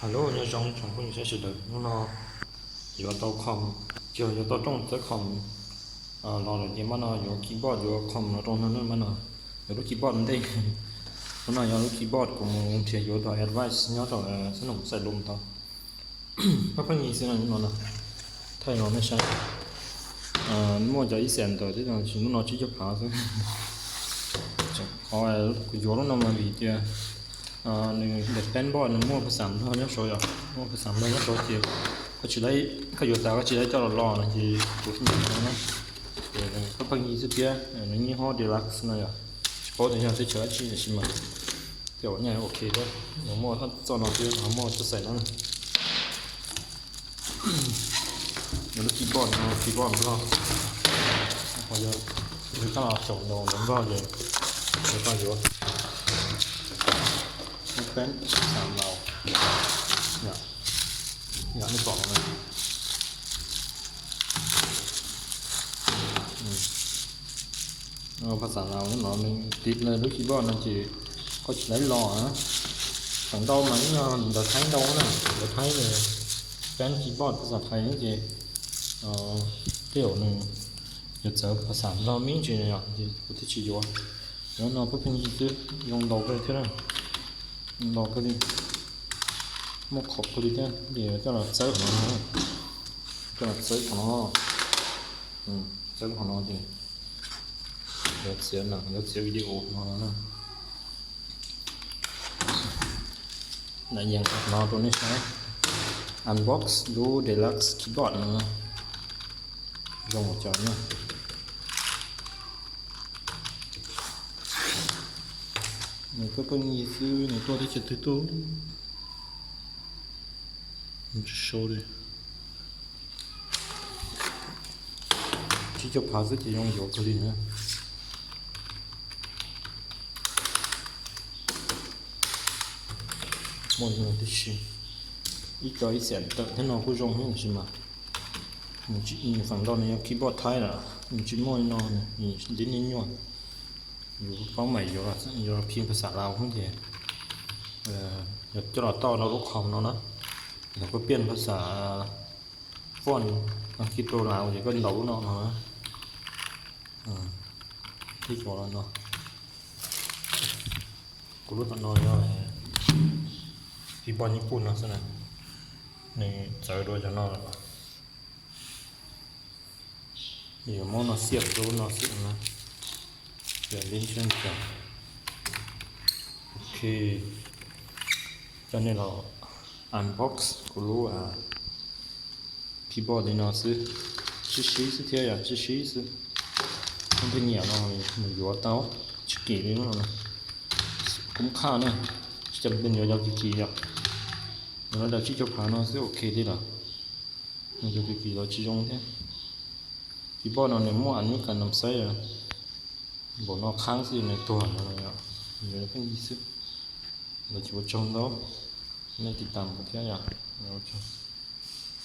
Alo, nhớ trong cũng sẽ sử dụng nó yếu tố không chiều yếu tố trong tới không lo là gì mà nó yếu keyboard yếu không nó trong nó mà nó yếu keyboard đây nó yếu keyboard cũng chỉ yếu tố advice nhớ rồi sẽ nằm sai lầm tao các bạn nhìn xem nó thay nó mới sai mua cho ít tiền rồi thế là chỉ nó chỉ cho phá thôi họ cái yếu nó mà bị kia để pen board nó mua cái sản thôi nhớ số rồi mua cái sản thôi nhớ số tiềnก็จะได้ก็อยู่แต่ก็จะได้เจ้าหล่อนะที่ตัวที่มีนะก็บางทีสุดเดียวในยี่ห้อ Deluxe นะอย่าเฉพาะในอย่างที่เชื่อชีใช่ไหมเดี๋ยวเนี่ยโอเคด้วยหัวหม้อถ้าจอดนอนเดียวหัวหม้อจะใส่นั่นแล้วคีย์บอร์ดก็พอจะหรือถ้าเราส่งลงมันก็เยอะแล้วก็เยอะเป็นสามเราเนี่ยอย่างที่บอกเลยภาษาเราnó nói mình tít lên đôi keyboard nó chỉ có chỉ lấy lò á thằng đâu mà nó thấy đâu nè nó thấy là cái keyboard ภาษาไทยนี่chỉ kiểu này giờ giờ ภาษาเราไม่จริงเลยอ่ะที่พูดที่ชี้อยู่แล้วเราก็เป็นยี่สิบยองดอกไปเท่านั้นดอกก็ดีmột hộp của đi thế để cho nó sấy của nó cho nó sấy của nó sấy của nó thì để xé video nó là dạng nóตัวนี้ใช้ unbox do deluxe keyboard นะลงหัวจอเนี่ยนี่ก็เป็นยี่สิบในตัวที่จะตัวshow đi chỉ cho phá rất chỉ dùng dầu cái gì nữa mọi người thì xin ít cho ít sản tự thế nào cũng dùng hết gì mà mình chỉ phần đó này keyboard thái là mình chỉ môi nó này đến đến nhọn có mày rồi phimภาษาลาวkhông thể cho nó to nó lúc không nóแล้วก็เปลี่ยนภาษาฟอนต์อังกฤษตัวลาวอย่างก็เหลาเนาะที่บอกแล้วเนาะกูรู้ตัวน้อยแล้วที่บอลญี่ปุ่นนะสินะในใจโดยจะนอนเดี๋ยวมองnóเสียบตัวnóเสียบนะเดี๋ยวลิ้นเชื่อมกันโอเคตอนนี้เราunbox กูรู้keyboard นี่เนาะ是试一次贴呀是试一次มันเป็นเหนียวเนาะมันอยู่เตาชิกิเลยเนาะคุ้มค่าเนี่ยจำเป็นอยู่ยาวกี่อ่ะแล้วเราชี้จะผ่านเนาะ是 OK 的啦那就กี่เราชี้จงเนี่ย keyboard เนาะเนี่ยมั่วอันนี้กันน้ำใสอ่ะบอกเนาะค้างสิในตัวเนาะอยู่ในเป็น20เราจะจงแล้วในติดตามประเทศอย่างเราจะ